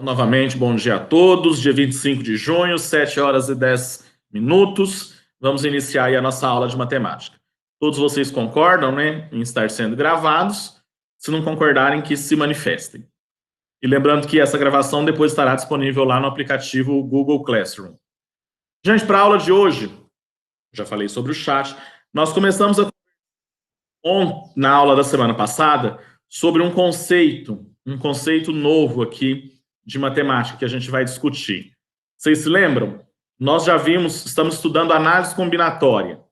Novamente, bom dia a todos. Dia 25 de junho, 7 horas e 10 minutos. Vamos iniciar aí a nossa aula de matemática. Todos vocês concordam, né, em estar sendo gravados? Se não concordarem, que se manifestem. E lembrando que essa gravação depois estará disponível lá no aplicativo Google Classroom. Gente, para a aula de hoje, já falei sobre o chat, nós começamos na aula da semana passada sobre um conceito novo aqui de matemática que a gente vai discutir. Vocês se lembram? Nós já vimos, estamos estudando análise combinatória.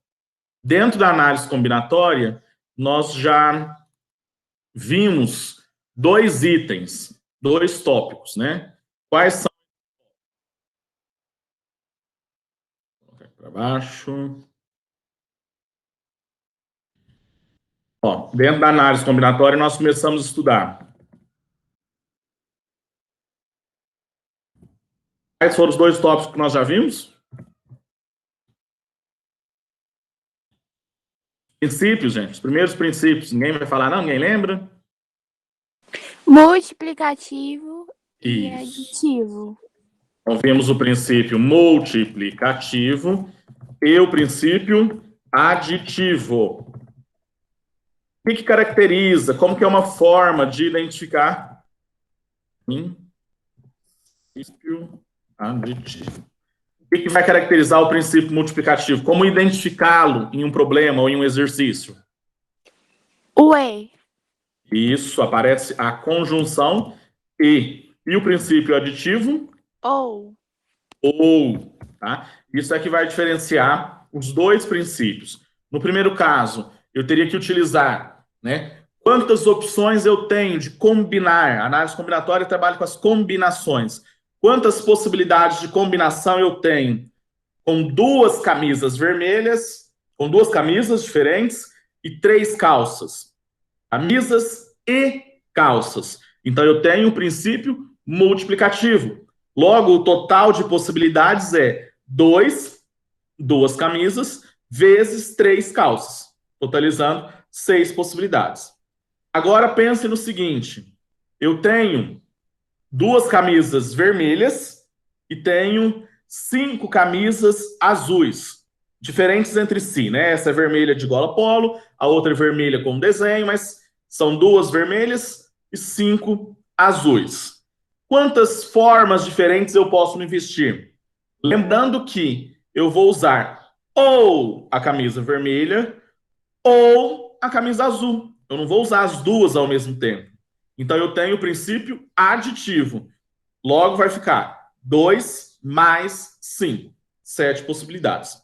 Dentro da análise combinatória, nós já vimos dois itens, dois tópicos, né? Quais são? Vou colocar para baixo. Ó, dentro da análise combinatória, nós começamos a estudar. Quais foram os dois tópicos que nós já vimos? Princípios, gente. Os primeiros princípios. Ninguém vai falar, não? Ninguém lembra? Multiplicativo e aditivo. Então, vimos o princípio multiplicativo e o princípio aditivo. O que caracteriza? Como que é uma forma de identificar? Princípio aditivo. O que vai caracterizar o princípio multiplicativo? Como identificá-lo em um problema ou em um exercício? O E. Isso, aparece a conjunção e. E o princípio aditivo? Ou. Tá? Isso é que vai diferenciar os dois princípios. No primeiro caso, eu teria que utilizar, né? Quantas opções eu tenho de combinar? A análise combinatória trabalha com as combinações. Quantas possibilidades de combinação eu tenho com duas camisas vermelhas, com duas camisas diferentes e três calças? Camisas e calças. Então, eu tenho o princípio multiplicativo. Logo, o total de possibilidades é duas camisas, vezes 3 calças, totalizando 6 possibilidades. Agora, pense no seguinte. Eu tenho 2 camisas vermelhas e tenho 5 camisas azuis, diferentes entre si, né? Essa é vermelha de gola polo, a outra é vermelha com desenho, mas são 2 vermelhas e 5 azuis. Quantas formas diferentes eu posso me vestir? Lembrando que eu vou usar ou a camisa vermelha ou a camisa azul. Eu não vou usar as duas ao mesmo tempo. Então, eu tenho o princípio aditivo. Logo, vai ficar 2 mais 5. 7 possibilidades.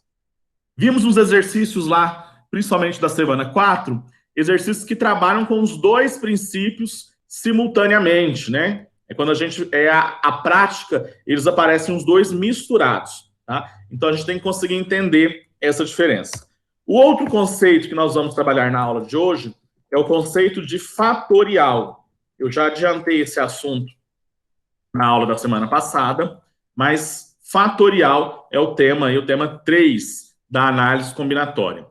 Vimos nos exercícios lá, principalmente da semana 4, exercícios que trabalham com os dois princípios simultaneamente, né? É quando a gente a prática, eles aparecem os dois misturados, tá? Então a gente tem que conseguir entender essa diferença. O outro conceito que nós vamos trabalhar na aula de hoje é o conceito de fatorial. Eu já adiantei esse assunto na aula da semana passada, mas fatorial é o tema 3 da análise combinatória.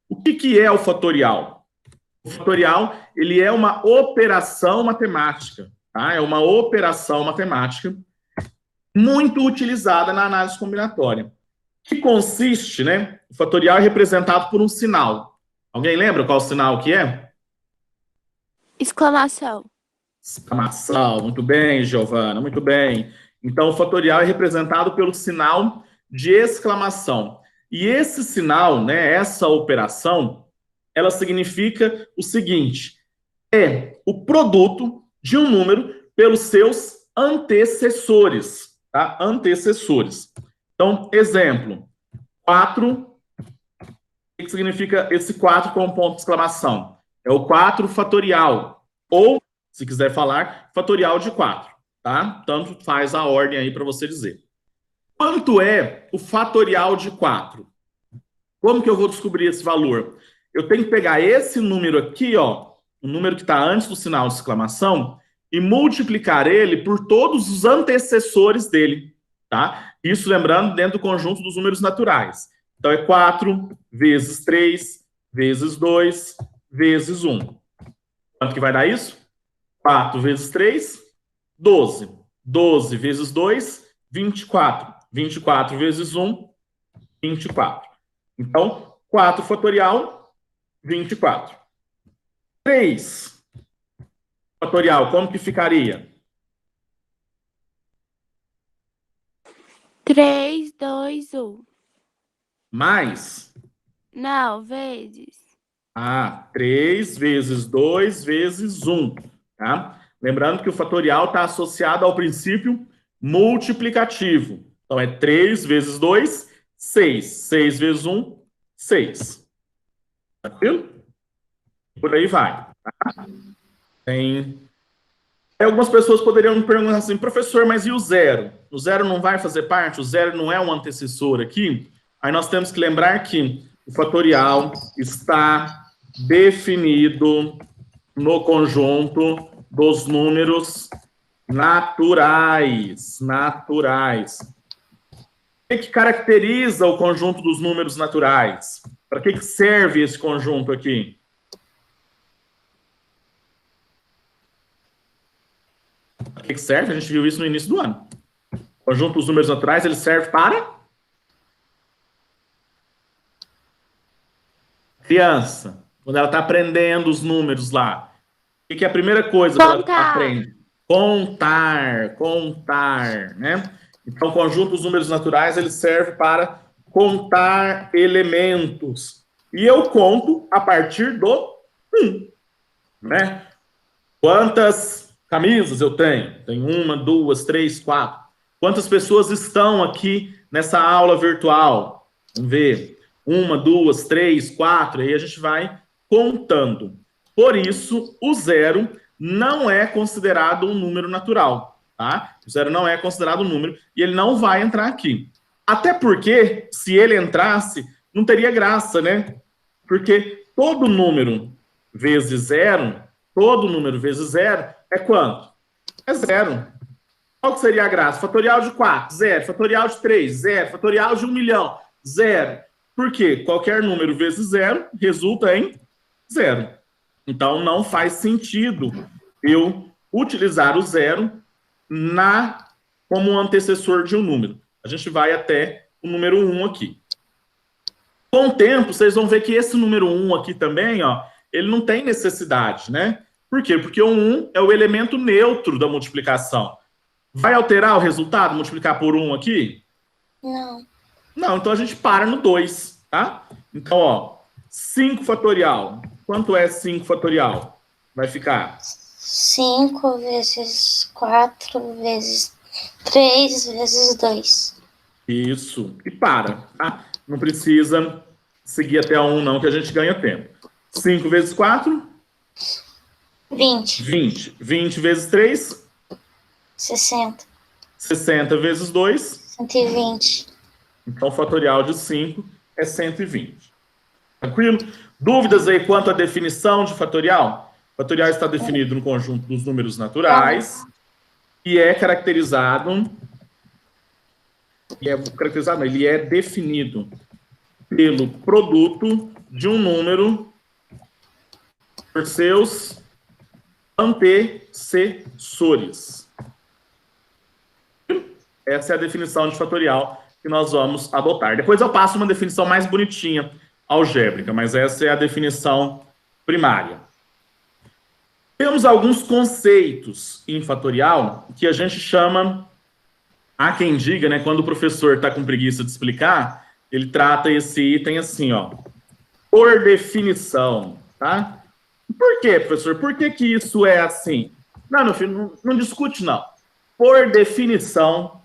O que é o fatorial? O fatorial, ele é uma operação matemática, tá? É uma operação matemática muito utilizada na análise combinatória, que consiste, né? O fatorial é representado por um sinal. Alguém lembra qual sinal que é? Exclamação. Exclamação. Muito bem, Giovana, muito bem. Então, o fatorial é representado pelo sinal de exclamação. E esse sinal, né, essa operação, ela significa o seguinte: é o produto de um número pelos seus antecessores, tá? Antecessores. Então, exemplo, 4. O que significa esse 4 com um ponto de exclamação? É o 4 fatorial. Ou, se quiser falar, fatorial de 4, tá? Tanto faz a ordem aí para você dizer. Quanto é o fatorial de 4? Como que eu vou descobrir esse valor? Eu tenho que pegar esse número aqui, ó, o número que está antes do sinal de exclamação, e multiplicar ele por todos os antecessores dele, tá? Isso, lembrando, dentro do conjunto dos números naturais. Então, é 4 vezes 3 vezes 2 vezes 1. Quanto que vai dar isso? 4 vezes 3, 12. 12 vezes 2, 24. 24 vezes 1, 24. Então, 4 fatorial, 24. 3 fatorial, como que ficaria? 3, 2, 1. Mais? Não, vezes. 3 vezes 2 vezes 1. Tá? Lembrando que o fatorial está associado ao princípio multiplicativo. Então, é 3 vezes 2, 6. 6 vezes 1, 6. Tranquilo? Por aí vai. Tá? Algumas pessoas poderiam me perguntar assim, professor, mas e o zero? O zero não vai fazer parte? O zero não é um antecessor aqui? Aí nós temos que lembrar que o fatorial está definido no conjunto dos números naturais. O que caracteriza o conjunto dos números naturais? Para que serve esse conjunto aqui? Para que serve? A gente viu isso no início do ano. O conjunto dos números naturais, ele serve para criança, quando ela está aprendendo os números lá. O que é a primeira coisa que ela aprende? Contar, né? Então, o conjunto dos números naturais, ele serve para contar elementos. E eu conto a partir do 1, né? Quantas camisas eu tenho? Tenho 1, 2, 3, 4. Quantas pessoas estão aqui nessa aula virtual? Vamos ver. 1, 2, 3, 4. Aí a gente vai contando. Por isso, o zero não é considerado um número natural, tá? O zero não é considerado um número e ele não vai entrar aqui. Até porque, se ele entrasse, não teria graça, né? Porque todo número vezes zero é quanto? É zero. Qual que seria a graça? Fatorial de 4, zero. Fatorial de 3, zero. Fatorial de 1 milhão, zero. Por quê? Qualquer número vezes zero resulta em zero. Então, não faz sentido eu utilizar o zero como um antecessor de um número. A gente vai até o número 1 aqui. Com o tempo, vocês vão ver que esse número 1 aqui também, ó, ele não tem necessidade, né? Por quê? Porque o 1 é o elemento neutro da multiplicação. Vai alterar o resultado, multiplicar por 1 aqui? Não. Não, então a gente para no 2, tá? Então, ó, 5 fatorial. Quanto é 5 fatorial? Vai ficar 5 vezes 4 vezes 3 vezes 2. Isso. E para, tá? Não precisa seguir até a 1, não, que a gente ganha tempo. 5 vezes 4? 20. 20. 20 vezes 3? 60. 60 vezes 2? 120. Então, o fatorial de 5 é 120. Tranquilo? Dúvidas aí quanto à definição de fatorial? O fatorial está definido no conjunto dos números naturais e é caracterizado... ele é definido pelo produto de um número por seus antecessores. Essa é a definição de fatorial que nós vamos adotar. Depois eu passo uma definição mais bonitinha, algébrica, mas essa é a definição primária. Temos alguns conceitos em fatorial que a gente chama... Há quem diga, né, quando o professor está com preguiça de explicar, ele trata esse item assim, ó, por definição, tá? Por quê, professor? Por que que isso é assim? Não, meu filho, não discute, não. Por definição,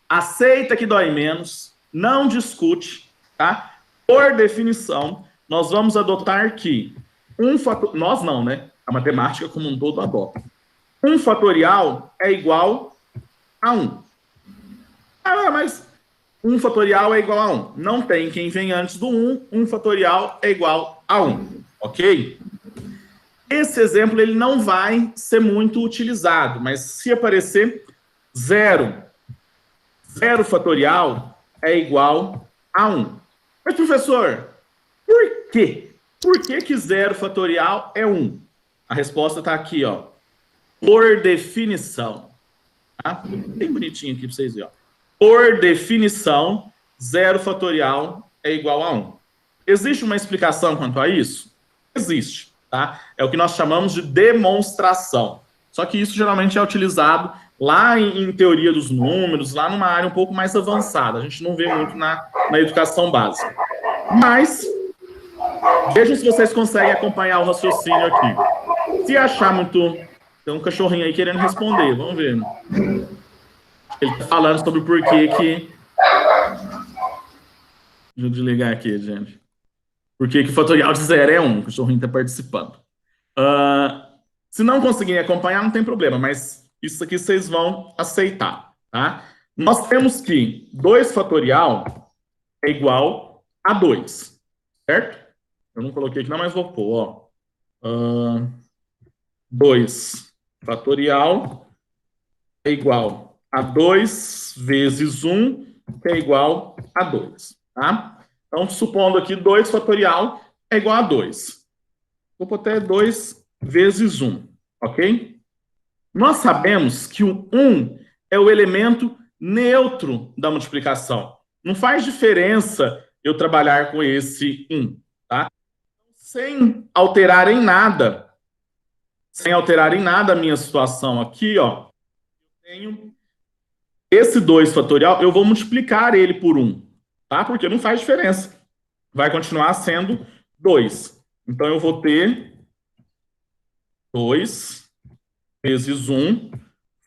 aceita que dói menos, não discute, tá? Por definição, nós vamos adotar que nós não, né? A matemática como um todo adota. Um fatorial é igual a 1. Mas 1 fatorial é igual a 1. Não tem quem vem antes do 1. 1 fatorial é igual a 1. Ok? Esse exemplo ele não vai ser muito utilizado, mas se aparecer 0 fatorial é igual a 1. Mas, professor, por quê? Por que 0 fatorial é 1? A resposta está aqui, ó. Por definição. Tá? Bem bonitinho aqui para vocês verem. Ó. Por definição, 0 fatorial é igual a 1. Existe uma explicação quanto a isso? Existe. Tá? É o que nós chamamos de demonstração. Só que isso geralmente é utilizado lá em teoria dos números, lá numa área um pouco mais avançada. A gente não vê muito na educação básica. Mas, vejam se vocês conseguem acompanhar o raciocínio aqui. Se achar muito... Tem um cachorrinho aí querendo responder, vamos ver. Ele está falando sobre o porquê que... Deixa eu desligar aqui, gente. Por que o fatorial de 0 é 1? O cachorrinho está participando. Se não conseguirem acompanhar, não tem problema, mas isso aqui vocês vão aceitar, tá? Nós temos que 2 fatorial é igual a 2, certo? Eu não coloquei aqui, não, mas vou pôr, ó. 2 fatorial é igual a 2 vezes 1, que é igual a 2, tá? Então, supondo aqui 2 fatorial é igual a 2. Vou pôr até 2 vezes 1, ok? Nós sabemos que o 1 é o elemento neutro da multiplicação. Não faz diferença eu trabalhar com esse 1, tá? Sem alterar em nada a minha situação aqui, ó, eu tenho esse 2 fatorial, eu vou multiplicar ele por 1, tá? Porque não faz diferença. Vai continuar sendo 2. Então, eu vou ter 2 vezes 1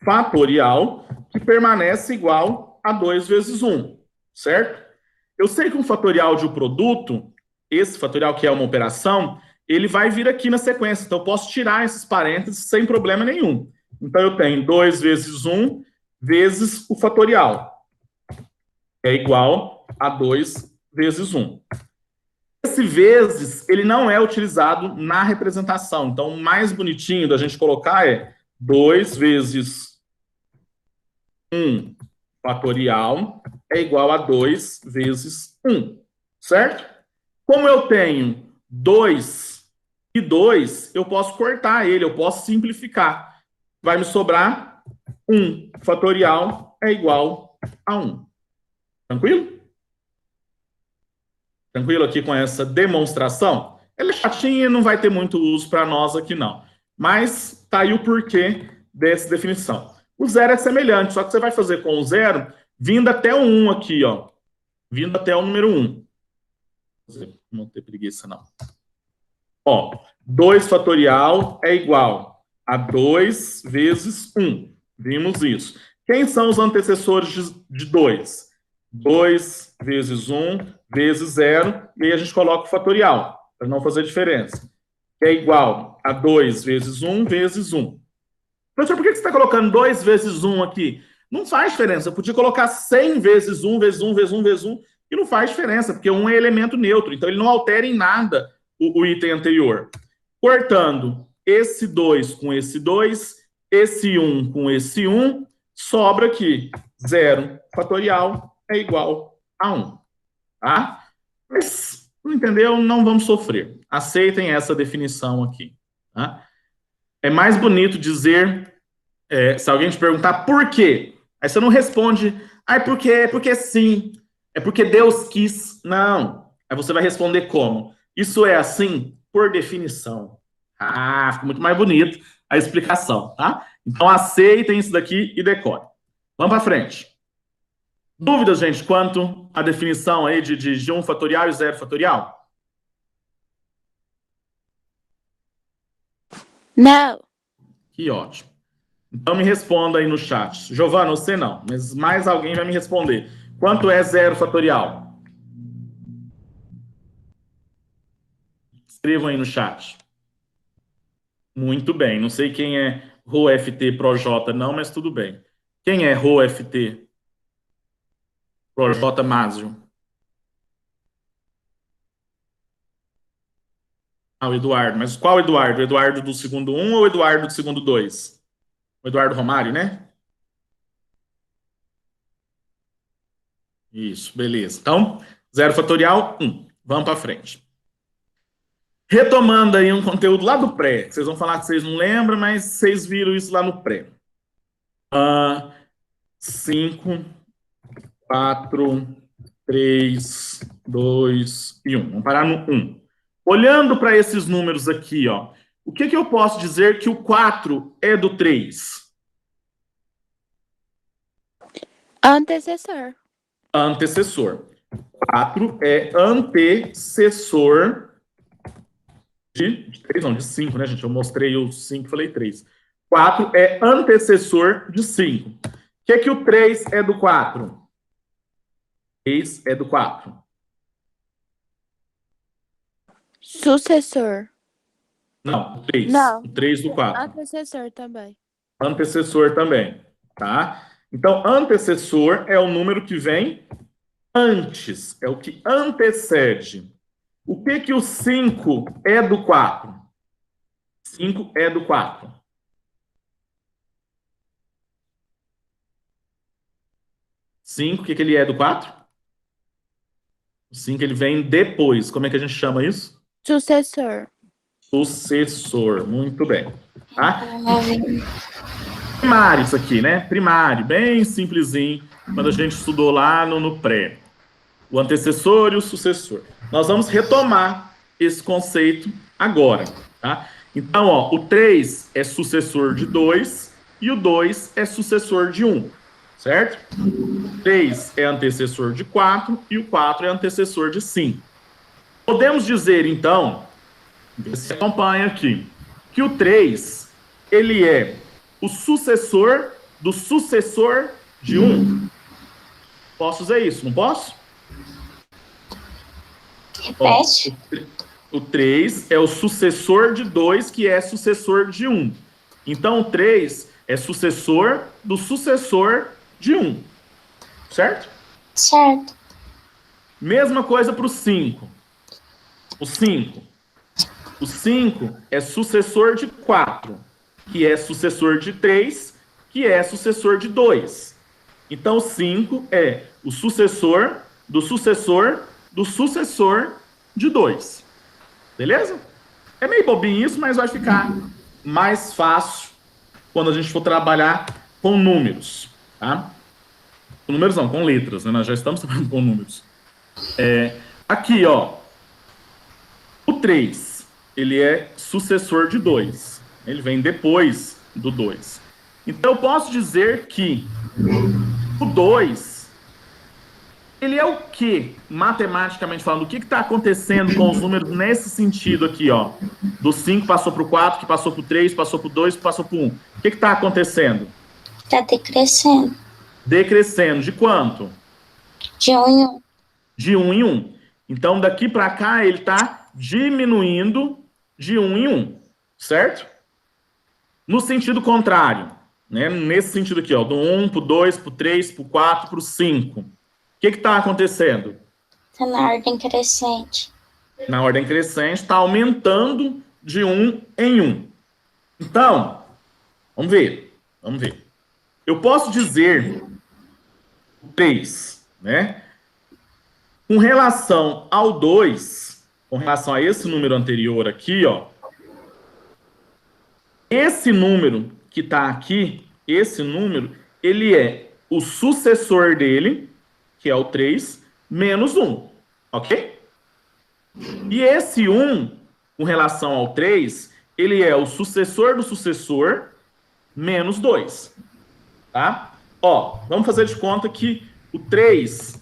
fatorial, que permanece igual a 2 vezes 1, certo? Eu sei que um fatorial de um produto, esse fatorial que é uma operação, ele vai vir aqui na sequência. Então, eu posso tirar esses parênteses sem problema nenhum. Então, eu tenho 2 vezes 1 vezes o fatorial. É igual a 2 vezes 1. Esse vezes, ele não é utilizado na representação. Então, o mais bonitinho da gente colocar é 2 vezes 1 fatorial é igual a 2 vezes 1, certo? Como eu tenho 2 e 2, eu posso cortar ele, eu posso simplificar. Vai me sobrar 1 fatorial é igual a 1. Tranquilo? Tranquilo aqui com essa demonstração? Ela é chatinha, não vai ter muito uso para nós aqui, não. Mas tá aí o porquê dessa definição. O 0 é semelhante, só que você vai fazer com o 0 vindo até o 1 aqui, ó. Vindo até o número 1. Não ter preguiça, não. Ó, 2 fatorial é igual a 2 vezes 1. Vimos isso. Quem são os antecessores de 2? 2 vezes 1 vezes 0, e aí a gente coloca o fatorial, para não fazer diferença. É igual a 2 vezes 1 vezes 1. Professor, por que você está colocando 2 vezes 1 aqui? Não faz diferença. Eu podia colocar 100 vezes 1 vezes 1 vezes 1 vezes 1, e não faz diferença, porque 1 é elemento neutro, então ele não altera em nada o item anterior. Cortando esse 2 com esse 2, esse 1 com esse 1, sobra aqui 0 fatorial é igual a 1. Tá? Mas, não entendeu? Não vamos sofrer. Aceitem essa definição aqui. Tá? É mais bonito dizer, se alguém te perguntar por quê, aí você não responde, porque sim, é porque Deus quis. Não. Aí você vai responder como? Isso é assim por definição. Ah, fica muito mais bonito a explicação, tá? Então aceitem isso daqui e decorem. Vamos para frente. Dúvidas, gente, quanto à definição aí de 1 fatorial e 0 fatorial? Não. Que ótimo. Então me responda aí no chat. Giovana, você não, mas mais alguém vai me responder. Quanto é 0 fatorial? Escrevam aí no chat. Muito bem. Não sei quem é RoFT ProJ não, mas tudo bem. Quem é RoFT ProJ Másio? Ah, o Eduardo. Mas qual Eduardo? O Eduardo do segundo 1 ou o Eduardo do segundo 2? O Eduardo Romário, né? Isso, beleza. Então, 0 fatorial, 1. Vamos para frente. Retomando aí um conteúdo lá do pré. Vocês vão falar que vocês não lembram, mas vocês viram isso lá no pré. 5, 4, 3, 2 e 1. Vamos parar no 1. Olhando para esses números aqui, ó, o que eu posso dizer que o 4 é do 3? Antecessor. Antecessor. 4 é antecessor de 3, não, de 5, né, gente? Eu mostrei o 5 e falei 3. 4 é antecessor de 5. O que o 3 é do 4? 3 é do 4. Sucessor. Não, o 3. Não. O 3 do 4. Antecessor também. Antecessor também, tá? Então, antecessor é o número que vem antes, é o que antecede. O que o 5 é do 4? 5 é do 4. 5, o que ele é do 4? O 5 ele vem depois. Como é que a gente chama isso? Sucessor. Sucessor. Muito bem. Tá? 9. Primário isso aqui, né? Primário, bem simplesinho, quando a gente estudou lá no pré. O antecessor e o sucessor. Nós vamos retomar esse conceito agora, tá? Então, ó, o 3 é sucessor de 2 e o 2 é sucessor de 1, certo? O 3 é antecessor de 4 e o 4 é antecessor de 5. Podemos dizer, então, você acompanha aqui, que o 3, ele é o sucessor do sucessor de 1. Posso dizer isso, não posso? Repete. Ó, o 3 é o sucessor de 2, que é sucessor de 1. Então, o 3 é sucessor do sucessor de 1. Certo? Certo. Mesma coisa para o 5. O 5. O 5 é sucessor de 4, que é sucessor de 3, que é sucessor de 2. Então, o 5 é o sucessor do sucessor do sucessor de 2. Beleza? É meio bobinho isso, mas vai ficar mais fácil quando a gente for trabalhar com números, tá? Com números não, com letras, né? Nós já estamos trabalhando com números. Aqui, ó. O 3, ele é sucessor de 2. Ele vem depois do 2. Então, eu posso dizer que o 2, ele é o quê? Matematicamente falando, o que está acontecendo com os números nesse sentido aqui, ó? Do 5 passou para o 4, que passou para o 3, passou para o 2, passou para o 1. O que está acontecendo? Está decrescendo. Decrescendo. De quanto? De 1 em 1. De 1 em 1. Então, daqui para cá, ele está diminuindo de 1 em 1. Certo? No sentido contrário, né? Nesse sentido aqui, ó, do 1 para o 2, para o 3, para o 4, para o 5. O que está acontecendo? Está na ordem crescente. Na ordem crescente, está aumentando de 1 em 1. Então, vamos ver. Vamos ver. Eu posso dizer 3, né? Com relação ao 2, com relação a esse número anterior aqui, ó, esse número que está aqui, esse número, ele é o sucessor dele, que é o 3, menos 1, ok? E esse 1, com relação ao 3, ele é o sucessor do sucessor, menos 2, tá? Ó, vamos fazer de conta que o 3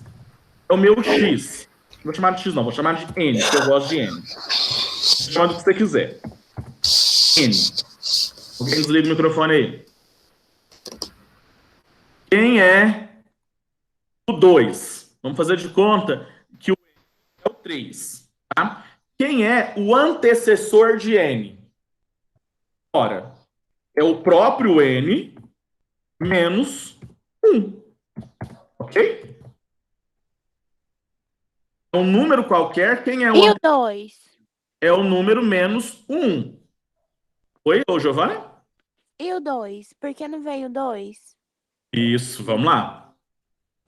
é o meu x. Não vou chamar de x, não, vou chamar de n, porque eu gosto de n. Chama do que você quiser. N. Alguém desliga o microfone aí. Quem é o 2? Vamos fazer de conta que o n é o 3. Tá? Quem é o antecessor de n? Ora, é o próprio n menos 1. Ok? É um número qualquer. Quem é E o 2? É o número menos 1. Oi, ô Giovana? E o 2? Por que não veio o 2? Isso, vamos lá.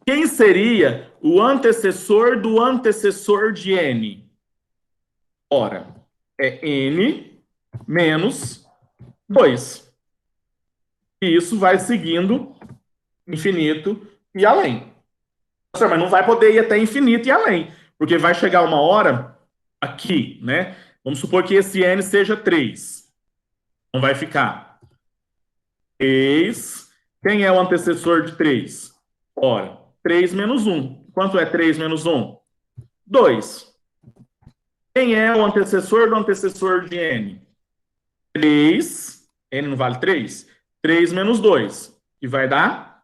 Quem seria o antecessor do antecessor de n? Ora, é n menos 2. E isso vai seguindo infinito e além. Mas não vai poder ir até infinito e além, porque vai chegar uma hora aqui, né? Vamos supor que esse n seja 3. Então vai ficar 3. Quem é o antecessor de 3? Ora, 3 menos 1. Quanto é 3 menos 1? 2. Quem é o antecessor do antecessor de n? 3. N não vale 3? 3 menos 2. Que vai dar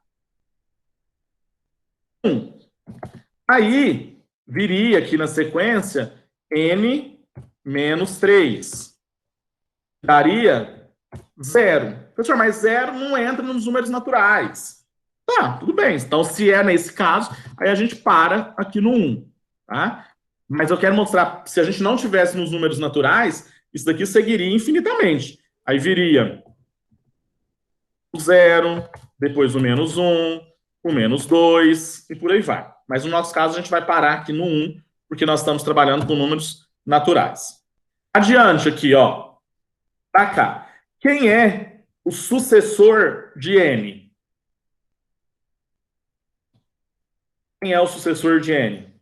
1. Aí, viria aqui na sequência n menos 3. Daria 0. Professor, mas 0 não entra nos números naturais. Tá, tudo bem. Então, se é nesse caso, aí a gente para aqui no 1. Tá? Mas eu quero mostrar, se a gente não tivesse nos números naturais, isso daqui seguiria infinitamente. Aí viria o 0, depois o menos 1, o menos 2, e por aí vai. Mas no nosso caso, a gente vai parar aqui no 1, porque nós estamos trabalhando com números naturais. Adiante aqui, ó. Pra cá. Quem é o sucessor de n? Quem é o sucessor de n?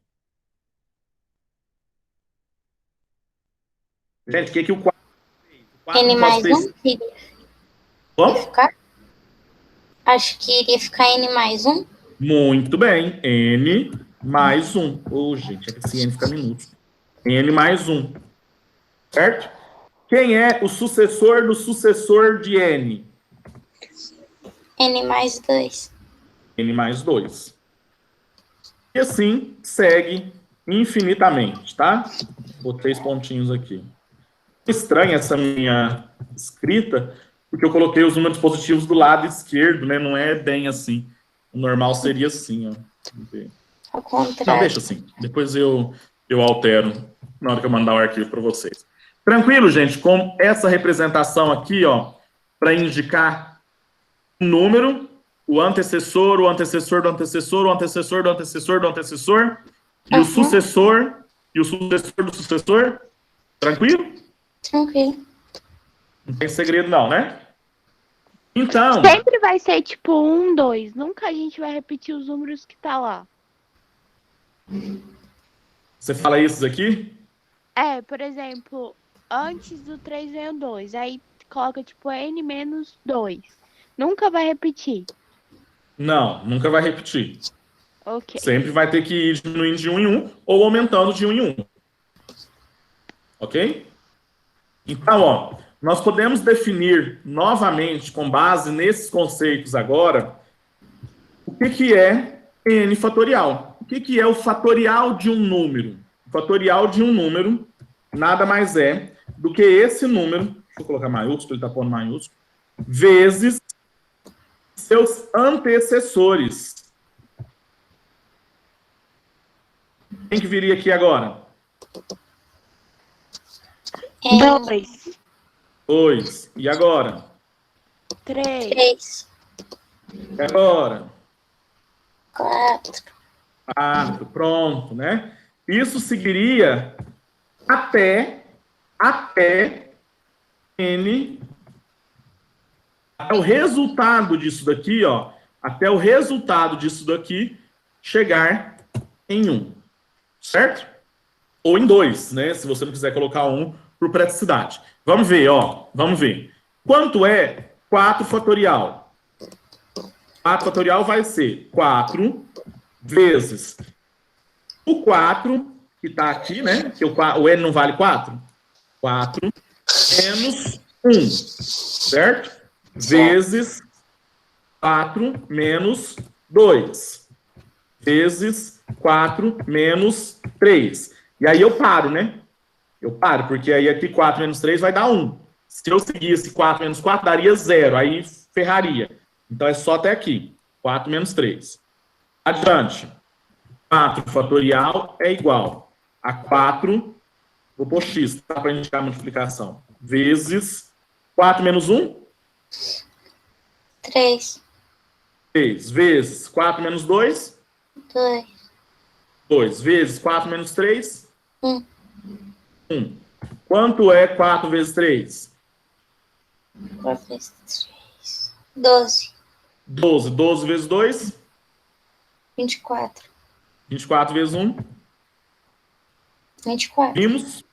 Gente, o que o 4 fez? O 4 N não pode mais ter... 1 iria Como? ficar? Acho que iria ficar N mais 1. Muito bem. N mais 1. Oh, gente, esse N fica minuto. N mais 1. Certo? Quem é o sucessor do sucessor de N? N mais 2. N mais 2. E assim segue infinitamente, tá? Botei os pontinhos aqui. Estranha essa minha escrita, porque eu coloquei os números positivos do lado esquerdo, né? Não é bem assim. O normal seria assim, ó. Ao Não, contrário. deixa assim. Depois eu altero na hora que eu mandar o arquivo para vocês. Tranquilo, gente? Com essa representação aqui, ó, para indicar um número, o antecessor, o antecessor do antecessor, o antecessor do antecessor do antecessor, e o sucessor, e o sucessor do sucessor. Tranquilo? Tranquilo. Não tem segredo não, né? Então, Sempre vai ser tipo 1, 2. Nunca a gente vai repetir os números que tá lá. você fala isso aqui? É, por exemplo, antes do 3 vem o 2. Aí coloca tipo N menos 2. Nunca vai repetir. Não, nunca vai repetir. Ok. Sempre vai ter que ir diminuindo de 1 em 1 ou aumentando de 1 em 1. Ok? Então, ó, nós podemos definir novamente, com base nesses conceitos agora, o que é n fatorial. O que é o fatorial de um número? O fatorial de um número nada mais é do que esse número, deixa eu colocar maiúsculo, ele está pondo maiúsculo, vezes seus antecessores. Quem que viria aqui agora? 2, 2. E agora? 3, 3. E agora? 4. 4. Pronto, né? Isso seguiria até n, até o resultado disso daqui, ó, até o resultado disso daqui chegar em 1, certo? Ou em 2, né? Se você não quiser colocar 1 por praticidade. Vamos ver, ó. Vamos ver. Quanto é 4 fatorial? 4 fatorial vai ser 4 vezes o 4, que está aqui, né? Que o n não vale 4. 4 menos 1, certo? Vezes 4 menos 2. Vezes 4 menos 3. E aí eu paro, né? Eu paro, porque aí aqui 4 menos 3 vai dar 1. Se eu seguisse 4 menos 4, daria 0. Aí ferraria. Então é só até aqui. 4 menos 3. Adiante. 4 fatorial é igual a 4, vou pôr x, tá? Para indicar a multiplicação. Vezes 4 menos 1? 3. 3. Vezes 4 menos 2? 2. 2. Vezes 4 menos 3? 1. 1. Quanto é 4 vezes 3? 4 vezes 3. 12. 12. 12 vezes 2? 24. 24 vezes 1? 24. Vimos,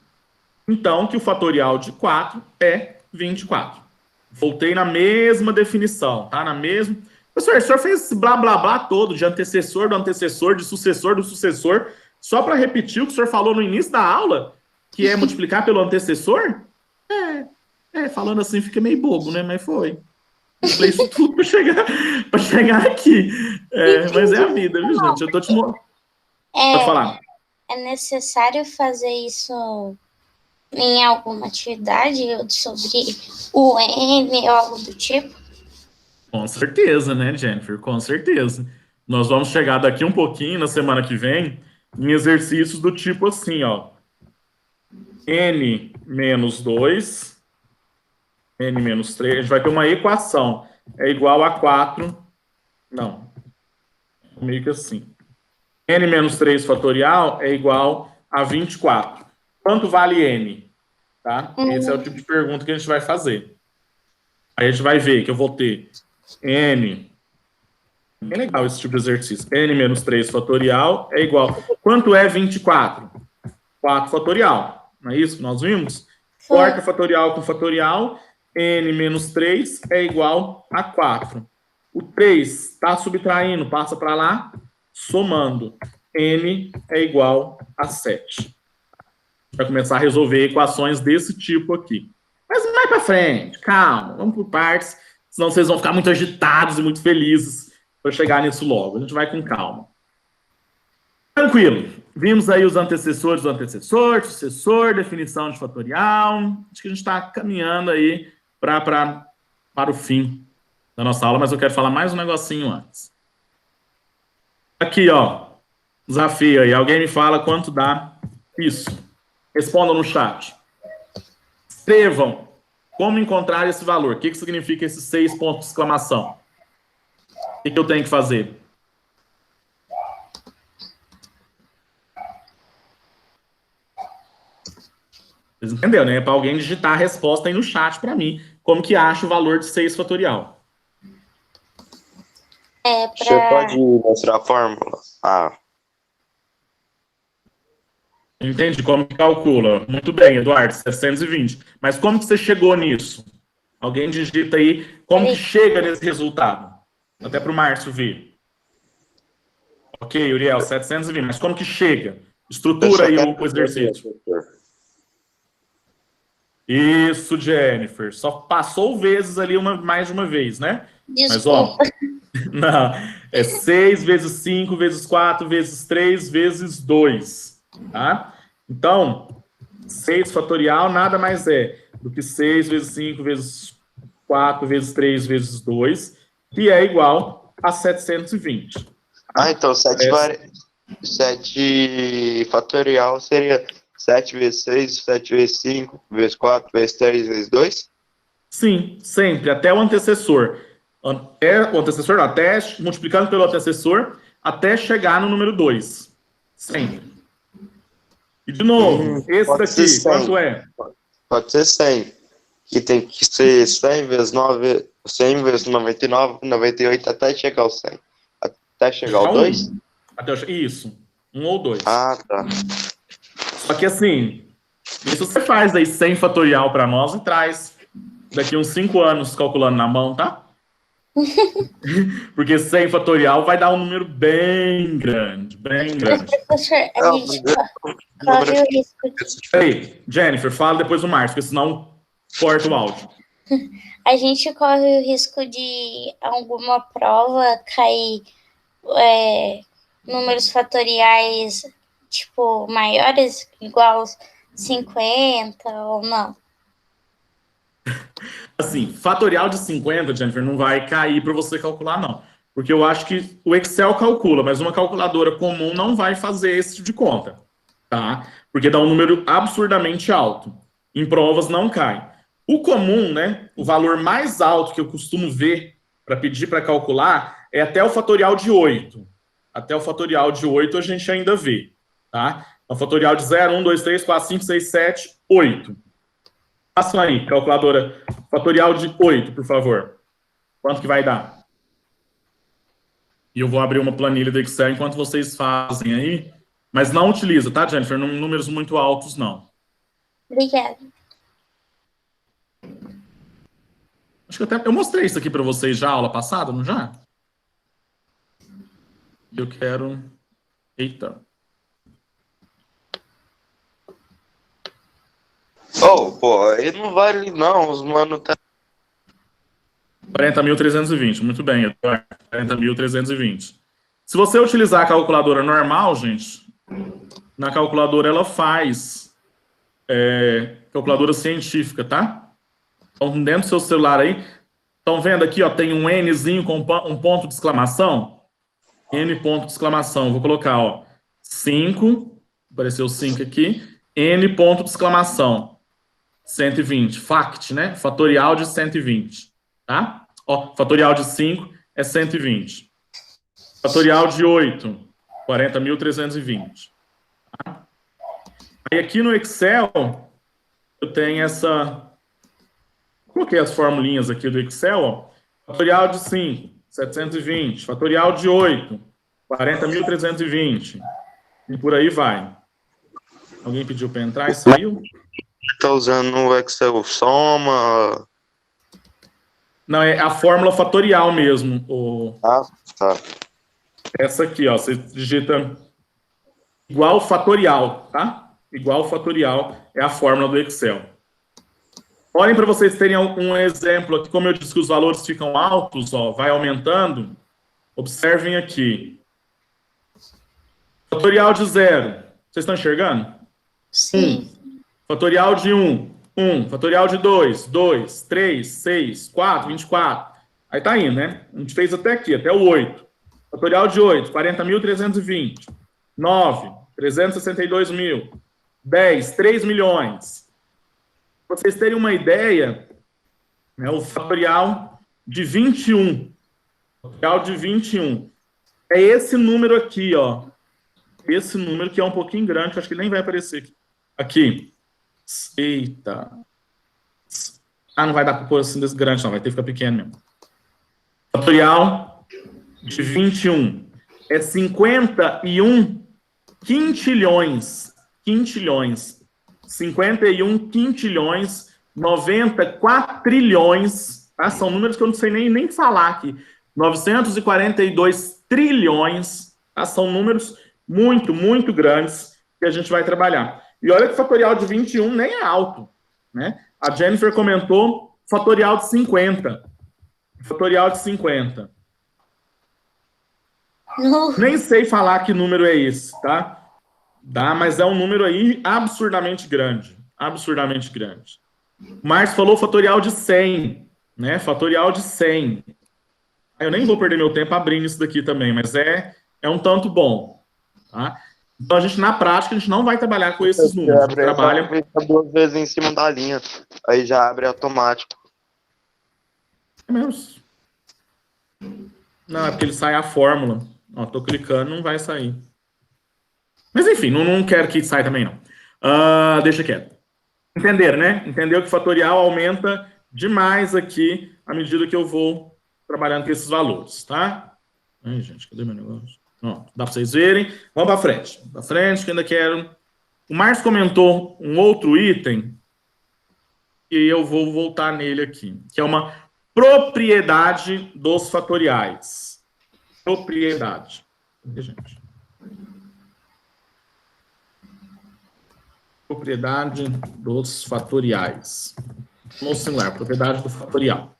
então, que o fatorial de 4 é 24. Voltei na mesma definição, tá? Na mesma... Professor, o senhor fez esse blá, blá, blá todo de antecessor do antecessor, de sucessor do sucessor, só para repetir o que o senhor falou no início da aula, que é multiplicar pelo antecessor? Falando assim fica meio bobo, né? Mas foi. Eu falei isso tudo para chegar aqui. Mas é a vida, viu, gente? Eu tô te mostrando. Pode falar. É necessário fazer isso em alguma atividade sobre o N ou algo do tipo? Com certeza, né, Jennifer? Com certeza. Nós vamos chegar daqui um pouquinho, na semana que vem, em exercícios do tipo assim, ó. N menos 2, N menos 3, a gente vai ter uma equação. É igual a 4. Não. Meio que assim. N menos 3 fatorial é igual a 24. Quanto vale N? Tá? Esse é o tipo de pergunta que a gente vai fazer. Aí a gente vai ver que eu vou ter N. É legal esse tipo de exercício. N menos 3 fatorial é igual. Quanto é 24? 4 fatorial. Não é isso que nós vimos? Corta fatorial com fatorial. N menos 3 é igual a 4. O 3 está subtraindo, passa para lá, somando. N é igual a 7. Vai começar a resolver equações desse tipo aqui. Mas mais para frente, calma, vamos por partes, senão vocês vão ficar muito agitados e muito felizes para chegar nisso logo. A gente vai com calma. Tranquilo. Vimos aí os antecessores do antecessor, sucessor, definição de fatorial. Acho que a gente está caminhando aí para o fim da nossa aula, mas eu quero falar mais um negocinho antes. Aqui, ó, desafio aí. Alguém me fala quanto dá isso. Respondam no chat. Escrevam como encontrar esse valor. O que significa esses 6 pontos de exclamação? O que eu tenho que fazer? Vocês entenderam, né? É para alguém digitar a resposta aí no chat para mim. Como que acha o valor de 6 fatorial? Você pode mostrar a fórmula? Entende como que calcula? Muito bem, Eduardo, 720. Mas como que você chegou nisso? Alguém digita aí como que chega nesse resultado. Até para o Márcio ver. Ok, Uriel, 720. Mas como que chega? Estrutura aí o exercício. Isso, Jennifer. Só passou vezes ali mais de uma vez, né? Desculpa. Mas, ó, não, é 6 vezes 5 vezes 4 vezes 3 vezes 2. Tá? Então, 6 fatorial nada mais é do que 6 vezes 5 vezes 4 vezes 3 vezes 2, que é igual a 720. Tá? Então 7 fatorial seria 7 vezes 6, 7 vezes 5, vezes 4, vezes 3, vezes 2? Sim, sempre, até o antecessor. Até multiplicando pelo antecessor, até chegar no número 2. Sempre. E de novo, esse daqui, quanto é? Pode ser 100. Que tem que ser 100 vezes 9, 100 vezes 99, 98, até chegar ao 100. Até chegar ao 2? Isso, 1 ou 2. Ah, tá. Só que assim, isso você faz aí 100 fatorial para nós e traz daqui uns 5 anos calculando na mão, tá? Porque 100 fatorial vai dar um número bem grande, bem grande. Professor, a gente corre o risco de... Peraí, Jennifer, fala depois do Márcio, porque senão corta o áudio. A gente corre o risco de alguma prova cair números fatoriais, tipo, maiores, igual 50 ou não? Assim, fatorial de 50, Jennifer, não vai cair para você calcular, não. Porque eu acho que o Excel calcula, mas uma calculadora comum não vai fazer esse tipo de conta, tá? Porque dá um número absurdamente alto. Em provas não cai. O comum, né, o valor mais alto que eu costumo ver para pedir para calcular é até o fatorial de 8. Até o fatorial de 8 a gente ainda vê, tá? O fatorial de 0, 1, 2, 3, 4, 5, 6, 7, 8. Façam aí, calculadora, fatorial de 8, por favor. Quanto que vai dar? E eu vou abrir uma planilha do Excel enquanto vocês fazem aí. Mas não utiliza, tá, Jennifer? Números muito altos, não. Obrigada. Acho que até eu mostrei isso aqui para vocês já, aula passada, não já? Eu quero... Eita. Oh, pô, aí não vale não, os mano tá... 40.320, muito bem, Eduardo. 40.320. Se você utilizar a calculadora normal, gente, na calculadora ela faz calculadora científica, tá? Então, dentro do seu celular aí, estão vendo aqui, ó, tem um Nzinho com um ponto de exclamação? N ponto de exclamação. Vou colocar, ó, 5, apareceu 5 aqui, N ponto de exclamação. 120, fact, né? Fatorial de 120, tá? Ó, fatorial de 5 é 120. Fatorial de 8, 40.320. Tá? Aí aqui no Excel, eu tenho essa... Coloquei as formulinhas aqui do Excel, ó. Fatorial de 5, 720. Fatorial de 8, 40.320. E por aí vai. Alguém pediu para entrar e saiu? Tá usando o Excel soma... Não, é a fórmula fatorial mesmo. Ah, tá. Essa aqui, ó. Você digita igual fatorial, tá? Igual fatorial é a fórmula do Excel. Olhem para vocês terem um exemplo aqui. Como eu disse que os valores ficam altos, ó, vai aumentando. Observem aqui. Fatorial de 0. Vocês estão enxergando? Sim. 1. Fatorial de 1. 1. Fatorial de 2. 2. 3. 6. 4. 24. Aí tá indo, né? A gente fez até aqui, até o 8. Fatorial de 8. 40.320. 9. 362.000. 10. 3 milhões. Para vocês terem uma ideia, né, o fatorial de 21. Fatorial de 21. É esse número aqui, ó. Esse número que é um pouquinho grande, que acho que nem vai aparecer aqui. Aqui. Eita. Ah, não vai dar para pôr assim desse grande, não. Vai ter que ficar pequeno mesmo. Fatorial de 21. É 51 quintilhões. Quintilhões. 51 quintilhões, 90 quatrilhões, tá? São números que eu não sei nem falar aqui. 942 trilhões, tá? São números muito, muito grandes que a gente vai trabalhar. E olha que o fatorial de 21 nem é alto, né? A Jennifer comentou fatorial de 50. Fatorial de 50. Nem sei falar que número é esse, tá? Dá, mas é um número aí absurdamente grande. Absurdamente grande. O Márcio falou fatorial de 100, né? Fatorial de 100. Eu nem vou perder meu tempo abrindo isso daqui também, mas é um tanto bom. Tá? Então, a gente, na prática, a gente não vai trabalhar com esses números. A gente trabalha... duas vezes em cima da linha. Aí já abre automático. É mesmo. Não, é porque ele sai a fórmula. Ó, tô clicando, não vai sair. Mas, enfim, não quero que saia também, não. Deixa quieto. Entenderam, né? Entendeu que o fatorial aumenta demais aqui à medida que eu vou trabalhando com esses valores, tá? Ai, gente, cadê meu negócio? Ó, dá para vocês verem. Vamos para frente. Para frente, que eu ainda quero... O Márcio comentou um outro item e eu vou voltar nele aqui, que é uma propriedade dos fatoriais. Propriedade. Cadê, gente? Propriedade dos fatoriais. No singular, propriedade do fatorial.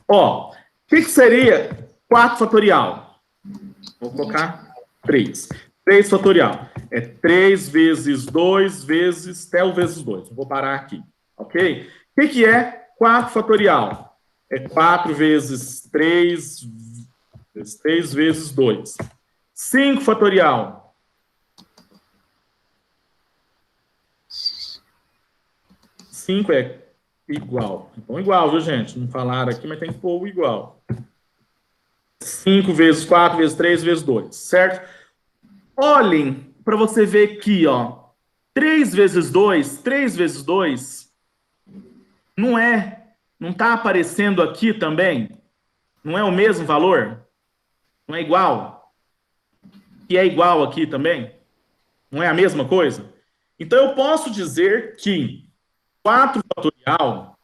Ó, o que seria 4 fatorial? Vou colocar 3. 3 fatorial. É 3 vezes 2 vezes tel vezes 2. Vou parar aqui, ok? O que é 4 fatorial? É 4 vezes 3 vezes 2. 5 fatorial. 5 é igual. Então, igual, viu, gente? Não falaram aqui, mas tem que pôr o igual. 5 vezes 4 vezes 3 vezes 2, certo? Olhem para você ver aqui, ó. 3 vezes 2, 3 vezes 2, não tá aparecendo aqui também? Não é o mesmo valor? Não é igual? E é igual aqui também? Não é a mesma coisa? Então, eu posso dizer que 4 fatorial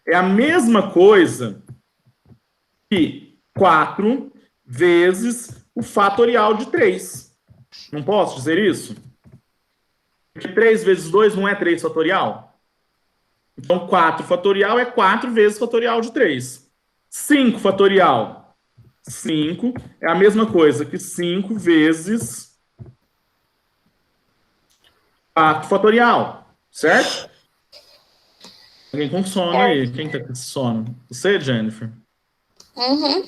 é a mesma coisa que 4 vezes o fatorial de 3. Não posso dizer isso? Porque 3 vezes 2 não é 3 fatorial? Então, 4 fatorial é 4 vezes fatorial de 3. 5 fatorial. 5 é a mesma coisa que 5 vezes 4 fatorial. Certo? Alguém com sono aí? Quem tá com sono? Você, Jennifer? Uhum.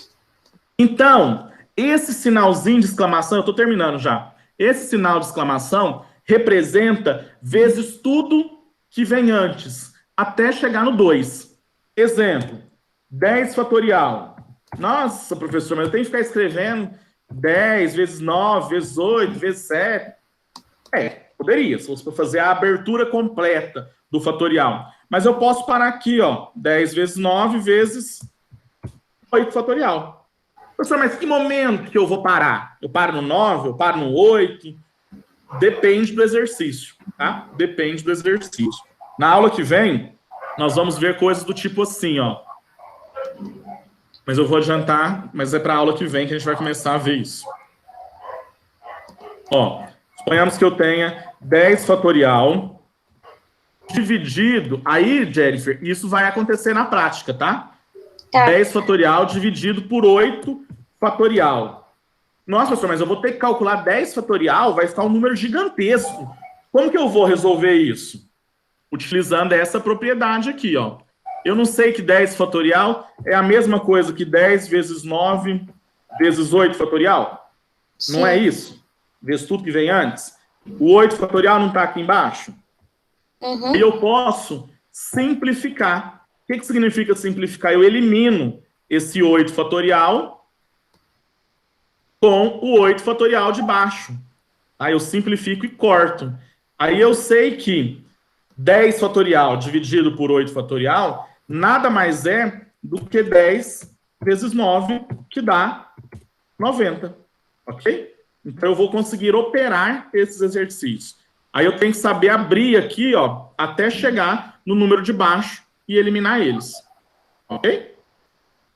Então, esse sinalzinho de exclamação, eu tô terminando já. Esse sinal de exclamação representa vezes tudo que vem antes, até chegar no 2. Exemplo, 10 fatorial. Nossa, professor, mas eu tenho que ficar escrevendo 10 vezes 9, vezes 8, vezes 7. Poderia, se fosse para fazer a abertura completa do fatorial. Mas eu posso parar aqui, ó, 10 vezes 9 vezes 8 fatorial. Professor, mas que momento que eu vou parar? Eu paro no 9, eu paro no 8? Depende do exercício, tá? Depende do exercício. Na aula que vem, nós vamos ver coisas do tipo assim, ó. Mas eu vou adiantar, mas é para a aula que vem que a gente vai começar a ver isso. Ó, suponhamos que eu tenha 10 fatorial dividido... Aí, Jennifer, isso vai acontecer na prática, tá? Tá. 10 fatorial dividido por 8 fatorial. Nossa, professor, mas eu vou ter que calcular 10 fatorial, vai ficar um número gigantesco. Como que eu vou resolver isso? Utilizando essa propriedade aqui, ó. Eu não sei que 10 fatorial é a mesma coisa que 10 vezes 9 vezes 8 fatorial? Sim. Não é isso? Vezes tudo que vem antes? O 8 fatorial não está aqui embaixo? Uhum. E eu posso simplificar. O que significa simplificar? Eu elimino esse 8 fatorial com o 8 fatorial de baixo. Aí eu simplifico e corto. Aí eu sei que 10 fatorial dividido por 8 fatorial nada mais é do que 10 vezes 9, que dá 90. Ok? Então eu vou conseguir operar esses exercícios. Aí eu tenho que saber abrir aqui, ó, até chegar no número de baixo e eliminar eles. Ok?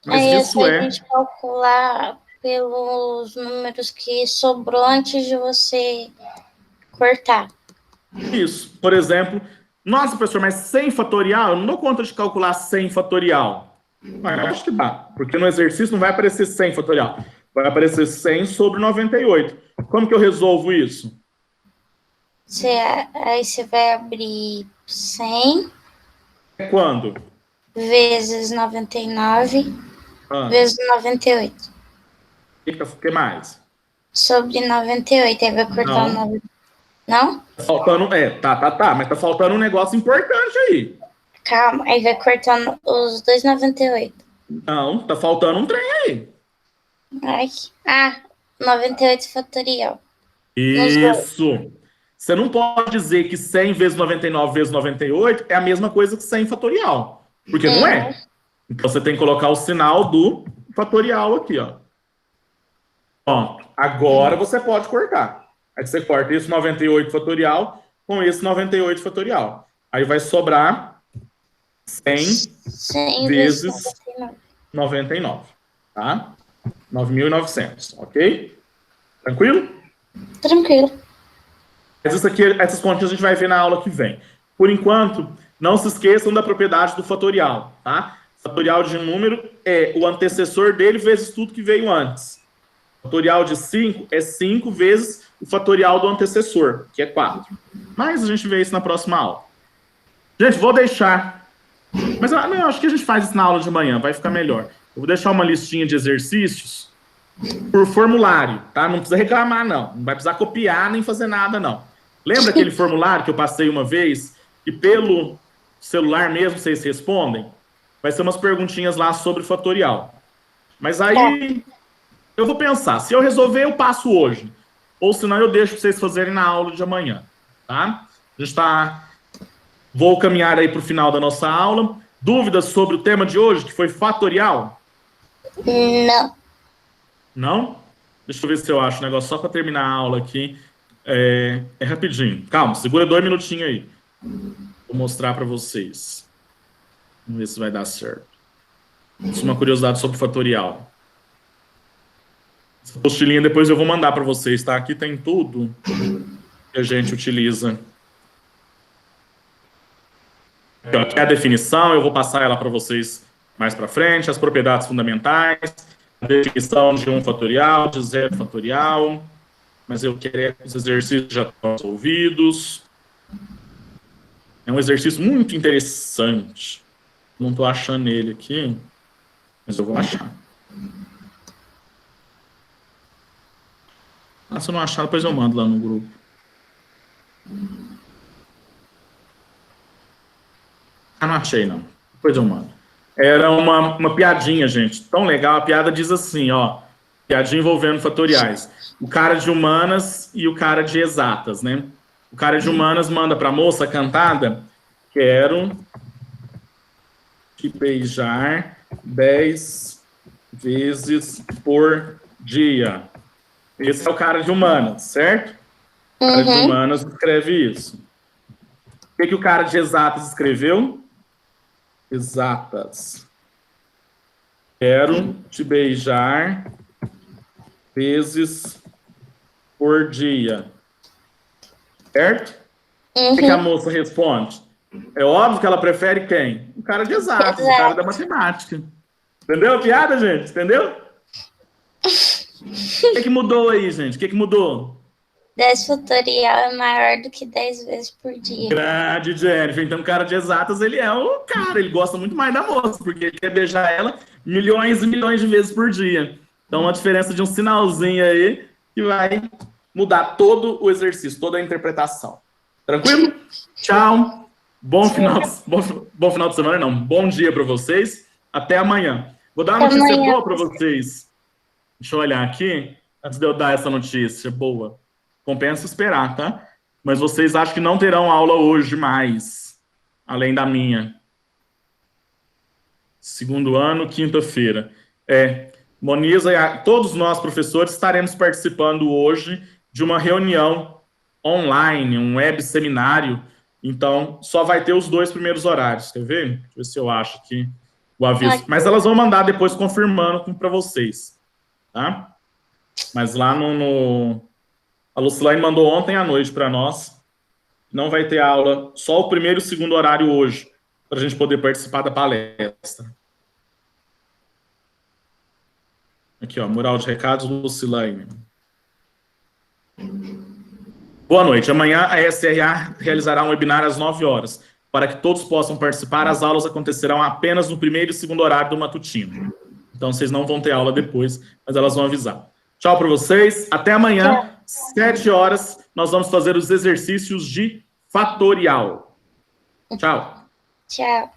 Mas Aí isso a gente calcular pelos números que sobrou antes de você cortar. Isso. Por exemplo, nossa, professor, mas 100 fatorial? Eu não dou conta de calcular 100 fatorial. Mas eu acho que dá, porque no exercício não vai aparecer 100 fatorial. Vai aparecer 100 sobre 98. Como que eu resolvo isso? Aí você vai abrir 100 Quando? vezes 99 vezes 98. O que mais? Sobre 98. Aí vai cortar o 9. Não? Tá faltando... tá. Mas tá faltando um negócio importante aí. Calma. Aí vai cortando os 2,98. Não, tá faltando um trem aí. Ai. 98 fatorial. Isso. Você não pode dizer que 100 vezes 99 vezes 98 é a mesma coisa que 100 fatorial. Porque não é. Então você tem que colocar o sinal do fatorial aqui, ó. Pronto. Agora você pode cortar. Aí você corta esse 98 fatorial com esse 98 fatorial. Aí vai sobrar 100 vezes 99. Tá? 9.900, ok? Tranquilo? Tranquilo. Mas isso aqui, essas continhas a gente vai ver na aula que vem. Por enquanto, não se esqueçam da propriedade do fatorial, tá? Fatorial de um número é o antecessor dele vezes tudo que veio antes. Fatorial de 5 é 5 vezes o fatorial do antecessor, que é 4. Mas a gente vê isso na próxima aula. Gente, vou deixar... Mas eu acho que a gente faz isso na aula de manhã, vai ficar melhor. Eu vou deixar uma listinha de exercícios por formulário, tá? Não precisa reclamar, não. Não vai precisar copiar nem fazer nada, não. Lembra aquele formulário que eu passei uma vez? E pelo celular mesmo vocês respondem? Vai ser umas perguntinhas lá sobre fatorial. Mas aí eu vou pensar. Se eu resolver, eu passo hoje. Ou senão eu deixo vocês fazerem na aula de amanhã, tá? A gente tá... Vou caminhar aí para o final da nossa aula. Dúvidas sobre o tema de hoje, que foi fatorial? Não. Não? Deixa eu ver se eu acho o negócio só para terminar a aula aqui. É rapidinho. Calma, segura 2 minutinhos aí. Vou mostrar para vocês. Vamos ver se vai dar certo. Isso é uma curiosidade sobre fatorial. Essa apostilinha depois eu vou mandar para vocês, tá? Aqui tem tudo que a gente utiliza. Aqui é a definição, eu vou passar ela para vocês mais para frente, as propriedades fundamentais, a definição de 1 fatorial, de 0 fatorial, mas eu quero que os exercícios já estão resolvidos. É um exercício muito interessante. Não estou achando ele aqui, mas eu vou achar. Se eu não achar, depois eu mando lá no grupo. Não achei, não. Depois eu mando. Era uma piadinha, gente. Tão legal. A piada diz assim, ó. Piadinha envolvendo fatoriais. O cara de humanas e o cara de exatas, né? O cara de humanas manda para a moça cantada: quero te beijar 10 vezes por dia. Esse é o cara de humanas, certo? O cara de humanas escreve isso. O que o cara de exatas escreveu? Exatas. Quero te beijar vezes por dia. Certo? O que a moça responde? É óbvio que ela prefere quem? O cara de exatas, o cara da matemática. Entendeu a piada, gente? Entendeu? O que mudou aí, gente? O que mudou? 10 fatorial é maior do que 10 vezes por dia. Grande, Jennifer. Então, o cara de exatas, ele é o cara. Ele gosta muito mais da moça, porque ele quer beijar ela milhões e milhões de vezes por dia. Então, a diferença de um sinalzinho aí que vai mudar todo o exercício, toda a interpretação. Tranquilo? Tchau. Bom final de semana, não. Bom dia para vocês. Até amanhã. Vou dar uma notícia boa para vocês. Deixa eu olhar aqui, antes de eu dar essa notícia boa. Compensa esperar, tá? Mas vocês acham que não terão aula hoje mais, além da minha. Segundo ano, quinta-feira. Moniza e todos nós, professores, estaremos participando hoje de uma reunião online, um web seminário. Então, só vai ter os 2 primeiros horários. Quer ver? Deixa eu ver se eu acho aqui o aviso. Mas elas vão mandar depois confirmando para vocês. Tá? Mas lá a Lucilane mandou ontem à noite para nós. Não vai ter aula, só o primeiro e o segundo horário hoje, para a gente poder participar da palestra. Aqui, ó, mural de recados, Lucilane. Boa noite. Amanhã a SRA realizará um webinar às 9 horas. Para que todos possam participar, as aulas acontecerão apenas no primeiro e segundo horário do matutino. Então, vocês não vão ter aula depois, mas elas vão avisar. Tchau para vocês. Até amanhã, 7 horas, nós vamos fazer os exercícios de fatorial. Tchau. Tchau.